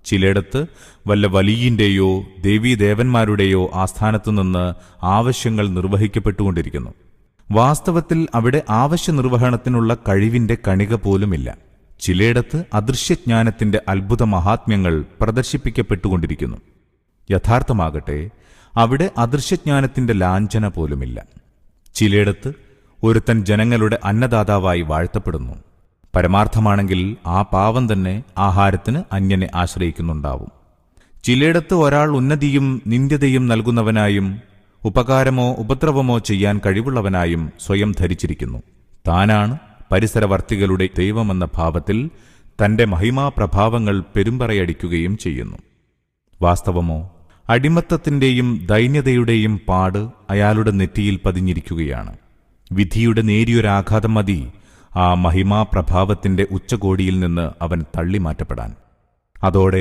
ചിലയിടത്ത് വല്ല വലിയന്റെയോ ദേവീദേവന്മാരുടെയോ ആസ്ഥാനത്തുനിന്ന് ആവശ്യങ്ങൾ നിർവഹിക്കപ്പെട്ടുകൊണ്ടിരിക്കുന്നു. വാസ്തവത്തിൽ അവിടെ ആവശ്യ നിർവഹണത്തിനുള്ള കഴിവിന്റെ കണിക പോലുമില്ല. ചിലയിടത്ത് അദൃശ്യജ്ഞാനത്തിന്റെ അത്ഭുത മഹാത്മ്യങ്ങൾ പ്രദർശിപ്പിക്കപ്പെട്ടുകൊണ്ടിരിക്കുന്നു. യഥാർത്ഥമാകട്ടെ അവിടെ അദൃശ്യജ്ഞാനത്തിന്റെ ലാഞ്ചന പോലുമില്ല. ചിലയിടത്ത് ഒരുത്തൻ ജനങ്ങളുടെ അന്നദാതാവായി വാഴ്ത്തപ്പെടുന്നു. പരമാർത്ഥമാണെങ്കിൽ ആ പാവം തന്നെ ആഹാരത്തിന് അന്യനെ ആശ്രയിക്കുന്നുണ്ടാവും. ചിലയിടത്ത് ഒരാൾ ഉന്നതിയും നിന്ദ്യതയും നൽകുന്നവനായും ഉപകാരമോ ഉപദ്രവമോ ചെയ്യാൻ കഴിവുള്ളവനായും സ്വയം ധരിച്ചിരിക്കുന്നു. താനാണ് പരിസരവർത്തികളുടെ ദൈവമെന്ന ഭാവത്തിൽ തന്റെ മഹിമാപ്രഭാവങ്ങൾ പെരുമ്പറയടിക്കുകയും ചെയ്യുന്നു. വാസ്തവമോ അടിമത്തത്തിന്റെയും ദൈന്യതയുടെയും പാട് അയാളുടെ നെറ്റിയിൽ പതിഞ്ഞിരിക്കുകയാണ്. വിധിയുടെ നേരിയൊരാഘാതം മതി ആ മഹിമാപ്രഭാവത്തിന്റെ ഉച്ചകോടിയിൽ നിന്ന് അവൻ തള്ളിമാറ്റപ്പെടാൻ. അതോടെ